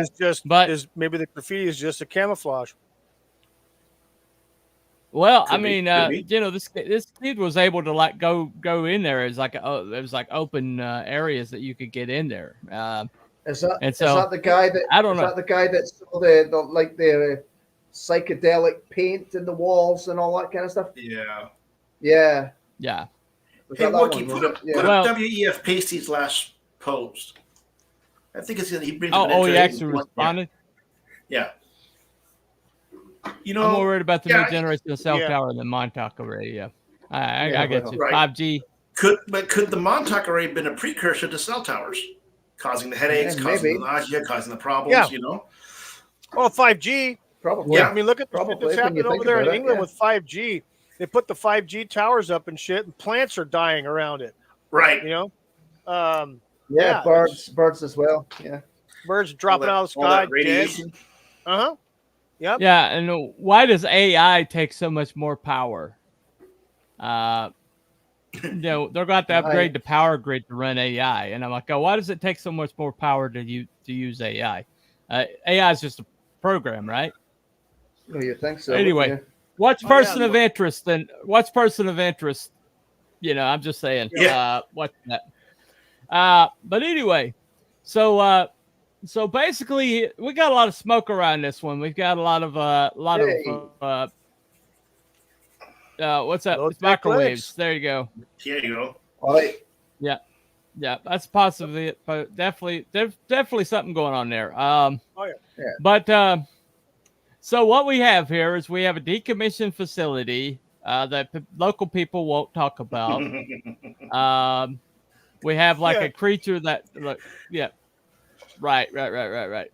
is maybe the graffiti is just a camouflage. Well, this kid was able to like go in there. It's like there was like open areas that you could get in there. Is that the guy that I don't know? Is that the guy that saw the psychedelic paint in the walls and all that kind of stuff? Yeah. Yeah. Yeah. Hey, Wookie, put up WEF Pacey's last post. I think it's he brings. He actually responded. Yeah. I'm more worried about the new generation of cell tower than Montauk array. Yeah, I get you. Right. 5G. Could the Montauk array been a precursor to cell towers, causing the headaches, causing the nausea, causing the problems? Yeah. You know. Well, 5G. Probably. Yeah. I mean, look at what's happening over there in England with 5G. They put the 5G towers up and shit, and plants are dying around it. Right. Birds as well. Yeah. Birds dropping out of the sky. Radiation. Yep. Yeah, and why does AI take so much more power? They're going to upgrade the power grid to run AI, and I'm like, oh, why does it take so much more power to use AI? AI is just a program, right? Well, you think so? Anyway, Yeah. what's person of interest? Then what's person of interest? I'm just saying. Yeah. What's that? But anyway, so basically, we got a lot of smoke around this one. We've got a lot of what's that? It's microwaves. There you go. Here you go. All right. Yeah, that's possibly, but definitely, there's definitely something going on there. But so what we have here is we have a decommissioned facility that local people won't talk about. We have like a creature that, right.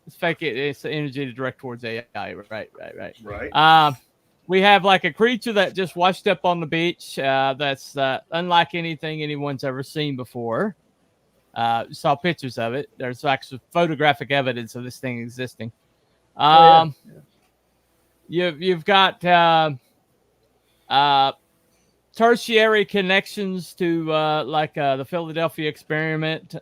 It's fake. It's the energy to direct towards AI. Right. We have like a creature that just washed up on the beach. That's unlike anything anyone's ever seen before. Saw pictures of it. There's actually photographic evidence of this thing existing. You've got tertiary connections to the Philadelphia experiment.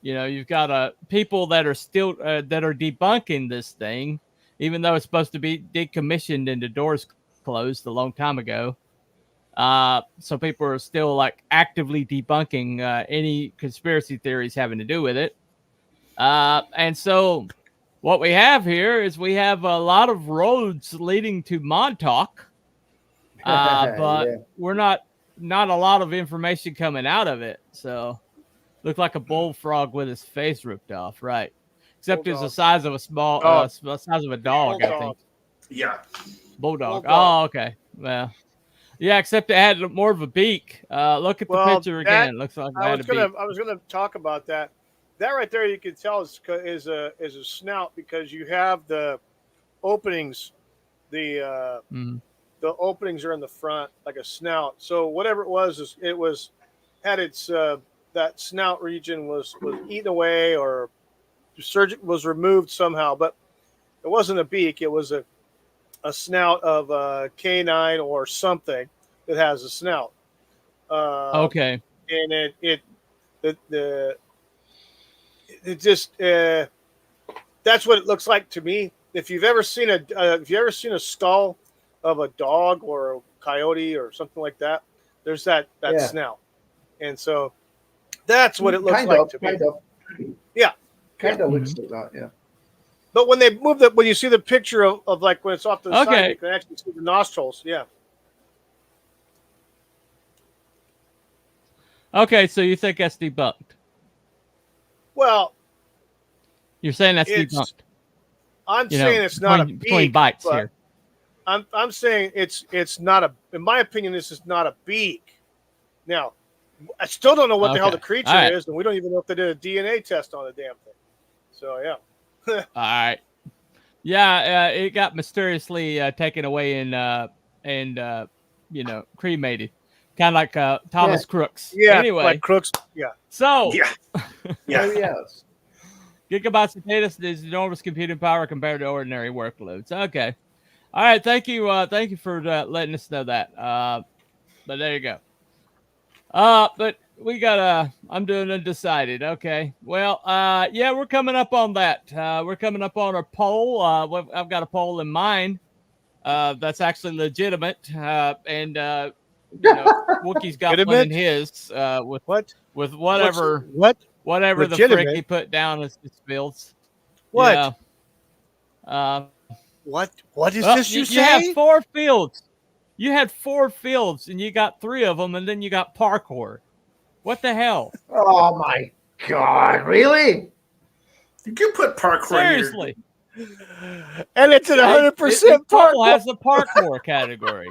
You've got people that are still that are debunking this thing, even though it's supposed to be decommissioned and the doors closed a long time ago. So people are still like actively debunking any conspiracy theories having to do with it. And so what we have here is we have a lot of roads leading to Montauk, but we're not a lot of information coming out of it. So looked like a bullfrog with his face ripped off, right? Except it's the size of a small, size of a dog, I think. Yeah. Bulldog. Oh, okay. Well, yeah, except it had more of a beak. Look at the picture again. Looks like I was gonna talk about that. That right there, you can tell is a snout, because you have the openings. The openings are in the front like a snout. So whatever it was had its that snout region was eaten away, or was removed somehow. But it wasn't a beak. It was a snout of a canine or something that has a snout. Okay. And it just that's what it looks like to me. If you've ever seen a skull of a dog or a coyote or something like that, there's that snout, and so that's what it looks like to me. Yeah, kind of looks like that. Yeah. But when they move when you see the picture of like when it's off to the side, you can actually see the nostrils. Yeah. Okay, so you think that's debunked? Well, you're saying that's debunked. I'm saying it's not a beak. Between bites here. I'm saying it's not a. In my opinion, this is not a beak. Now, I still don't know what the hell the creature is, and we don't even know if they did a DNA test on the damn thing. So yeah. All right. Yeah, it got mysteriously taken away and cremated, kind of like Thomas Crooks. Yeah. Anyway, like Crooks. Yeah. So. Yeah. Yes. Gigabytes of data is enormous computing power compared to ordinary workloads. Okay. All right. Thank you. Thank you for letting us know that. But there you go. But we got I'm doing undecided. Okay. Well, yeah, we're coming up on that. We're coming up on our poll. I've got a poll in mind. That's actually legitimate. And Wookie's got one in his. With what? With whatever. Whatever legitimate? The frick he put down as his fields. What? Yeah. What is this you say? You have 4 fields. You had 4 fields, and you got 3 of them, and then you got parkour. What the hell? Oh my God! Really? Did you put parkour? Seriously. And it's at 100% parkour. Has the parkour category.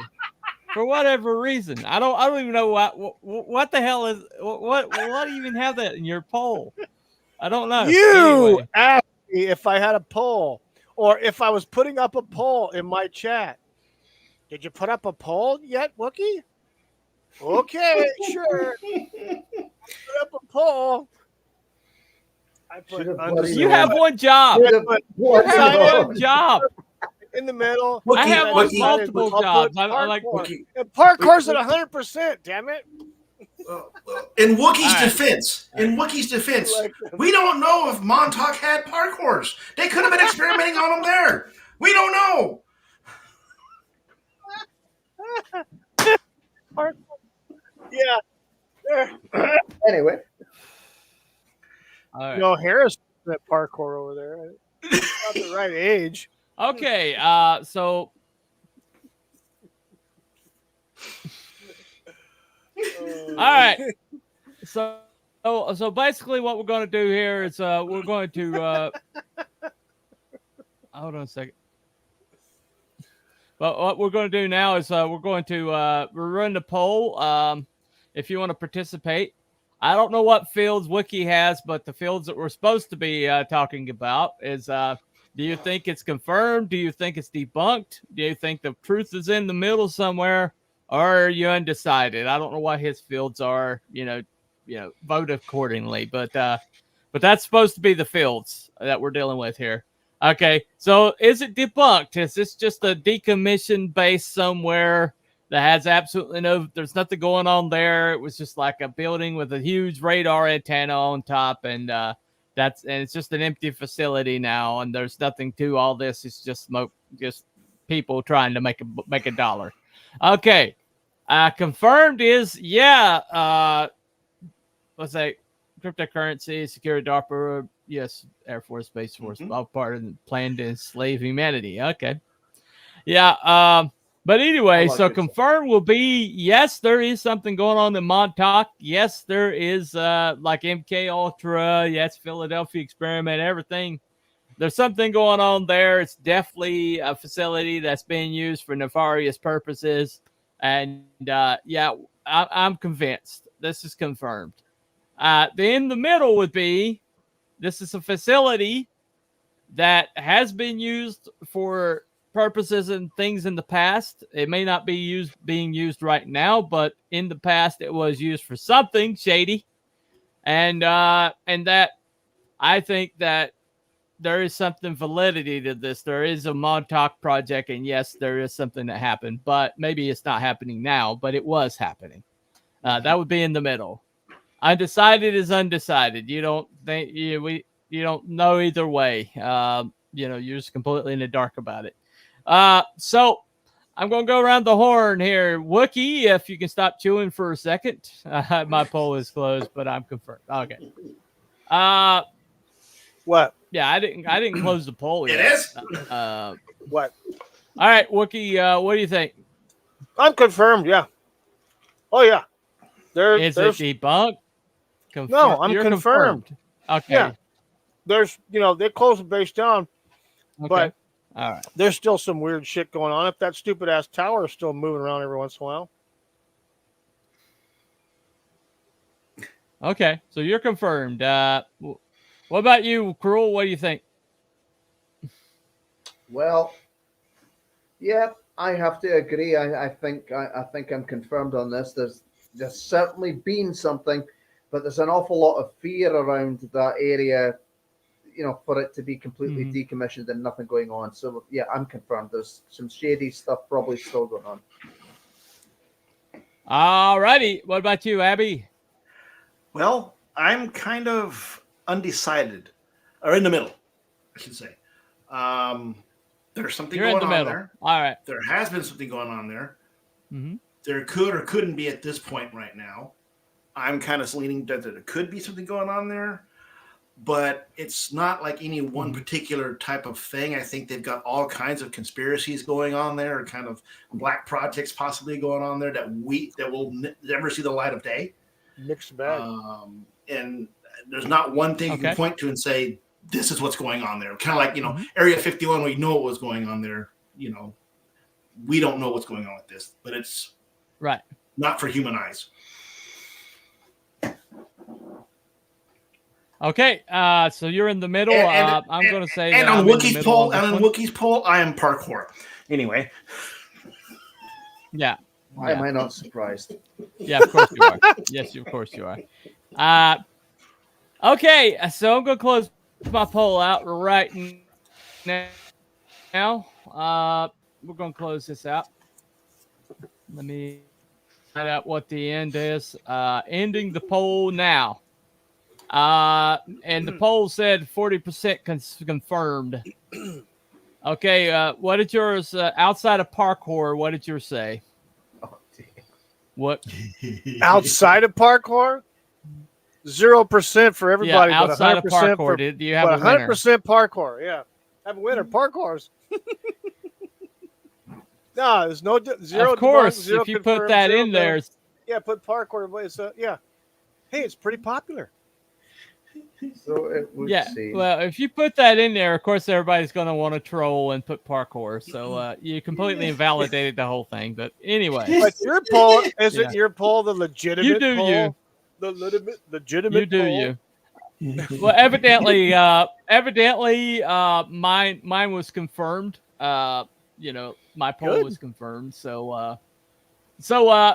For whatever reason, I don't even know what the hell is what do you even have that in your poll? I don't know. You asked me if I had a poll, or if I was putting up a poll in my chat. Did you put up a poll yet, Wookie? Okay, sure. Put up a poll. You have one job. You have one job. In the middle. I have multiple jobs. I like parkour's at 100%. Damn it. In Wookiee's defense, we don't know if Montauk had parkours. They could have been experimenting on them there. We don't know. Yeah. Anyway. Right. No, Harris that parkour over there. Not the right age. Okay, so all right. So basically what we're going to do here is we're going to hold on a second. But what we're going to do now is we're going to run the poll. If you want to participate, I don't know what fields Wiki has, but the fields that we're supposed to be talking about is do you think it's confirmed? Do you think it's debunked? Do you think the truth is in the middle somewhere? Or are you undecided? I don't know what his fields are. Vote accordingly. But that's supposed to be the fields that we're dealing with here. Okay, so is it debunked? Is this just a decommissioned base somewhere that has absolutely there's nothing going on there? It was just like a building with a huge radar antenna on top, and it's just an empty facility now, and there's nothing to all this. It's just people trying to make a dollar. Okay, confirmed is let's say cryptocurrency, security, DARPA, yes, Air Force, Space Force, all part of the plan to enslave humanity. Okay, yeah. But anyway, so confirmed will be yes, there is something going on in Montauk. Yes, there is like MKUltra. Yes, Philadelphia experiment, everything. There's something going on there. It's definitely a facility that's being used for nefarious purposes. And I'm convinced this is confirmed. In the middle would be this is a facility that has been used for purposes and things in the past. It may not be being used right now, but in the past it was used for something shady. And that I think that there is something validity to this. There is a Montauk project, and yes, there is something that happened, but maybe it's not happening now, but it was happening. That would be in the middle. Undecided is undecided. You don't think you don't know either way. You're just completely in the dark about it. So I'm going to go around the horn here. Wookie, if you can stop chewing for a second. My poll is closed, but I'm confirmed. Okay. What? Yeah, I didn't close the poll yet. It is? What? All right, Wookie, what do you think? I'm confirmed, yeah. Oh, yeah. Is it debunked? No, I'm confirmed. Okay. Yeah. There's, they closed the base down, but all right, there's still some weird shit going on. If that stupid ass tower is still moving around every once in a while. Okay, so you're confirmed. What about you, Cruel? What do you think? Well, yeah, I have to agree. I think I'm confirmed on this. There's certainly been something, but there's an awful lot of fear around that area, for it to be completely decommissioned and nothing going on. So yeah, I'm confirmed. There's some shady stuff probably still going on. All righty. What about you, Abby? Well, I'm kind of undecided, or in the middle, I should say. There's something going on there. All right. There has been something going on there. Mm-hmm. There could or couldn't be at this point right now. I'm kind of leaning that there could be something going on there, but it's not like any one particular type of thing. I think they've got all kinds of conspiracies going on there, or kind of black projects possibly going on there that will never see the light of day. Mixed bag. And there's not one thing you can point to and say, this is what's going on there. Kind of like, Area 51, we know what was going on there. We don't know what's going on with this, but it's right. Not for human eyes. Okay, so you're in the middle. I'm going to say, and on Wookie's poll, I am parkour. Anyway, yeah. Why am I not surprised? Yeah, of course you are. Yes, of course you are. Okay, so I'm gonna close my poll out right now. We're gonna close this out. Let me find out what the end is. Ending the poll now. And the poll said 40% confirmed. Okay, what did yours outside of parkour? What did yours say? Oh, dear. What outside of parkour? 0% for everybody. Yeah, outside but 100% of parkour, for, do you have a winner? 100% parkour. Yeah, have a winner. Parkours. No, there's no zero. Of course, zero if you put that in there, yeah, put parkour. Yeah, hey, it's pretty popular. So it would seem. Well, if you put that in there, of course, everybody's going to want to troll and put parkour. So you completely invalidated the whole thing. But anyway, but your poll isn't your poll the legitimate? You do poll? you. The legitimate. You do poll? you. Well, evidently, mine was confirmed. My poll was confirmed. So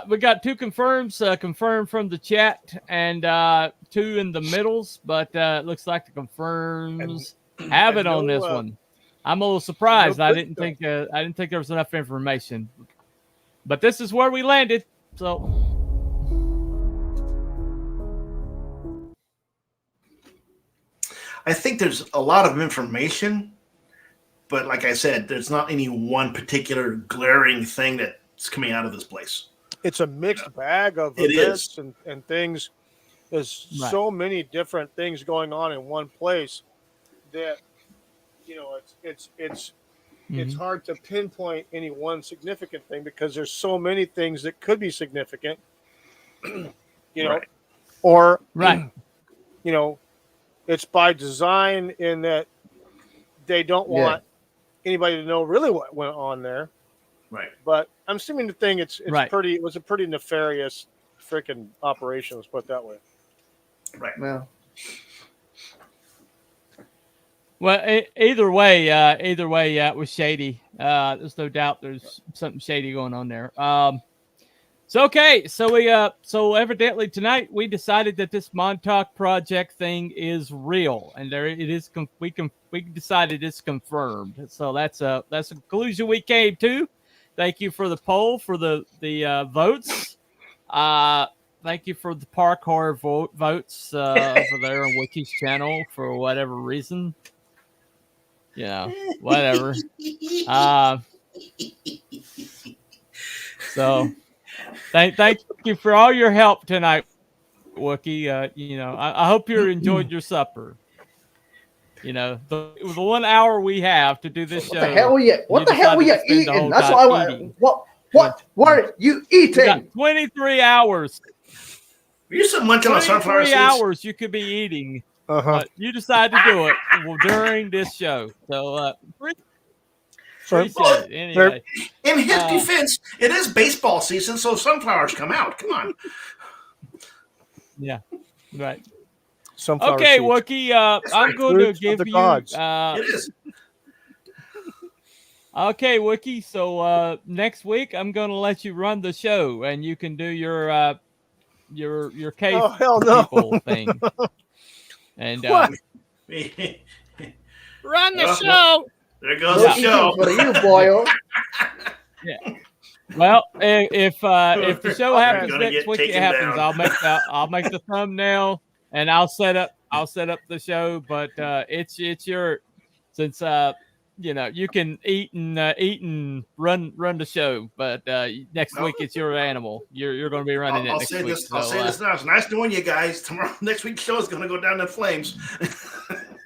we got 2 confirms, confirmed from the chat, and 2 in the middles. But it looks like the confirms have it on this one. I'm a little surprised. I didn't think there was enough information. But this is where we landed. So. I think there's a lot of information, but like I said, there's not any one particular glaring thing that's coming out of this place. It's a mixed bag of events and things. There's so many different things going on in one place that it's hard to pinpoint any one significant thing because there's so many things that could be significant. Or it's by design in that they don't want anybody to know really what went on there. Right. But I'm assuming the thing it was a pretty nefarious freaking operation, let's put it that way. Right. Well, either way, it was shady. There's no doubt there's something shady going on there. So evidently tonight we decided that this Montauk project thing is real, and there it is. We decided it's confirmed. So that's a conclusion we came to. Thank you for the poll, for the votes. Thank you for the parkour votes over there on Wiki's channel for whatever reason. Whatever. So. Thank you for all your help tonight, Wookie. I hope you enjoyed your supper. The 1 hour we have to do this show. What the hell were you eating? That's what I want. What were you eating? 23 hours. Were you some munching on sunflower seeds? 23 hours you could be eating. But you decided to do it during this show. So, anyway. In his defense, it is baseball season, so sunflowers come out. Come on. Yeah, right. Sunflower okay, seeds. Wookie, I'm going to give you. It is. Okay, Wookie. So next week I'm going to let you run the show, and you can do your cave people thing. And run the show. There goes the show for you, boy. Yeah. Well, if the show happens next week, it happens. Down. I'll make the thumbnail and I'll set up the show. But it's your since you can eat and run the show. But next week it's your animal. You're going to be running it next week. I'll say this now. It's nice knowing you guys. Tomorrow, next week's show is going to go down in flames.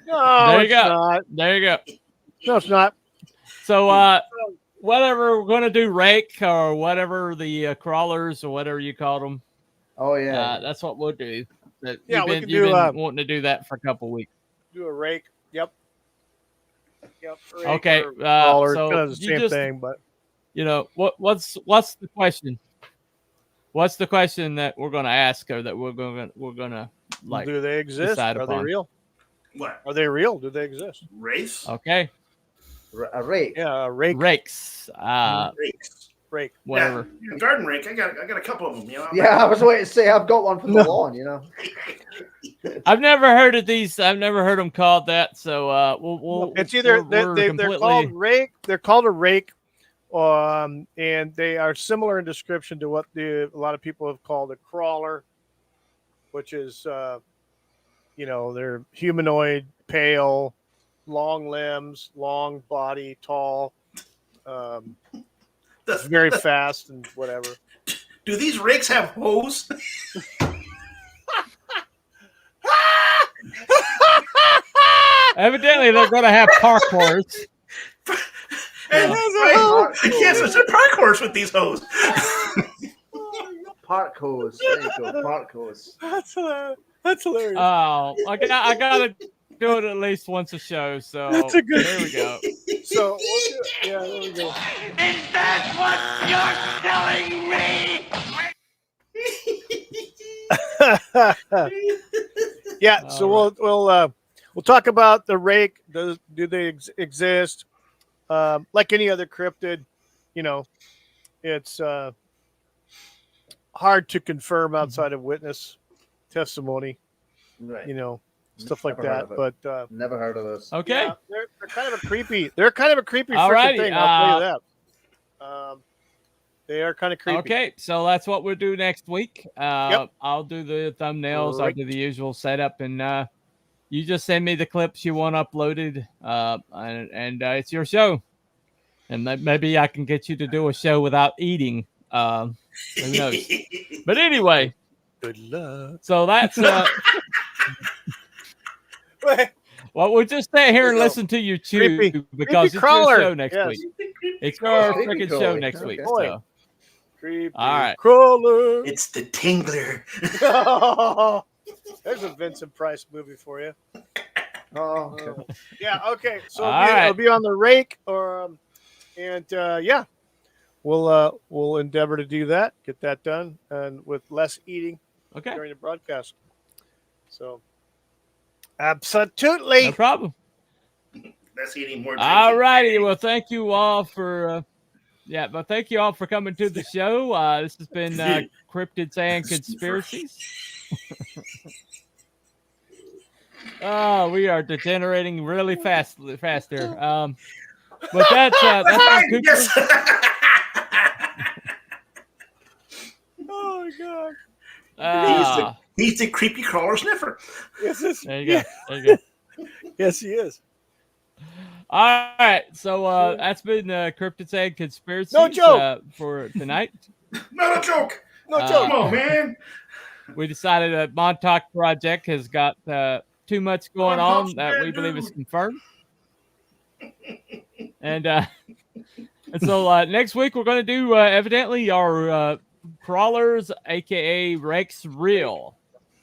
No, there you go. Not. There you go. No, it's not. So, whatever we're going to do, rake or whatever the crawlers or whatever you call them. Oh, yeah. That's what we'll do. You've been wanting to do that for a couple of weeks. Do a rake. Yep. Rake okay. So kind of the same thing, but what's the question? What's the question that we're going to ask her that we're going to like? Do they exist? Are they real? What? Are they real? Do they exist? Race? Okay. A rake. Yeah, a rake. Rakes. Rakes. rake. Whatever. Yeah, garden rake. I got a couple of them. You know. Yeah, I was waiting to say I've got one for the lawn. You know. I've never heard of these. I've never heard them called that. So we'll it's either we're they're called rake. They're called a rake, and they are similar in description to what a lot of people have called a crawler, which is they're humanoid, pale, long limbs, long body, tall, very fast and whatever. Do these rakes have hose? Evidently, they're going to have parkours. Yes, it's a park horse with these hose. Park hose. There you go. Park hose. That's hilarious. Oh, I gotta do it at least once a show. So that's a good. There we go. So there we go. Is that what you're telling me? Yeah. So we'll talk about the rake. Do they exist? Like any other cryptid, it's hard to confirm outside of witness testimony, right? Stuff like that. But never heard of this. Okay, yeah, they're kind of a creepy. They're kind of a creepy Alrighty, thing. I'll tell you that. They are kind of creepy. Okay, so that's what we'll do next week. Yep. I'll do the thumbnails. I'll Right. do the usual setup, and you just send me the clips you want uploaded, and it's your show. And maybe I can get you to do a show without eating. Who knows? But anyway, good luck. So that's well, we'll just stay here and listen to you chew because it's your show next week. It's our freaking show next week. So. Creepy all right, crawler. It's the Tingler. There's a Vincent Price movie for you. Oh, okay. Yeah. Okay. So All it'll be on the rake, or we'll endeavor to do that, get that done, and with less eating during the broadcast. So, absolutely, no problem. That's eating more. All righty. Well, thank you all for thank you all for coming to the show. This has been Cryptids and Conspiracies. Oh, we are degenerating really fast here. But that's yes. Oh my God. He's the creepy crawler sniffer. Yes, there you go. Yes, he is. All right, so that's been Cryptids and Conspiracies. No joke for tonight. Not a joke. No joke. Come on, man. We decided that Montauk project has got too much going on that we believe is confirmed. And so next week we're going to do evidently our crawlers, aka Rex Real.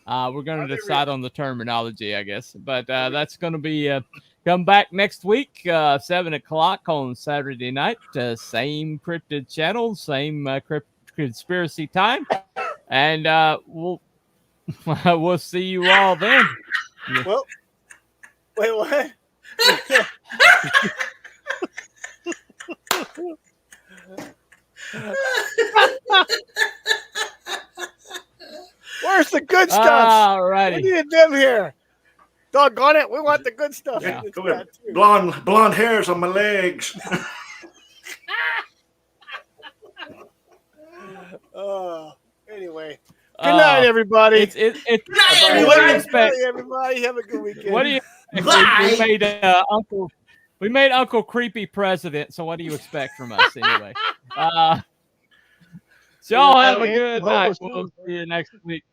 We're going to decide on the terminology, I guess, but that's going to be come back next week, 7:00 on Saturday night. Same cryptid channel, same conspiracy time, and we'll see you all then. Well, wait, what? Where's the good stuff? All righty. We need them here. Doggone it, we want the good stuff. Yeah, blonde hairs on my legs. Anyway. Good night, everybody. Good night, everybody. Have a good weekend. What do you? We made Uncle Creepy president. So what do you expect from us anyway? So y'all have a good night. We'll see you next week.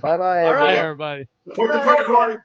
Bye bye, everybody. Report the party.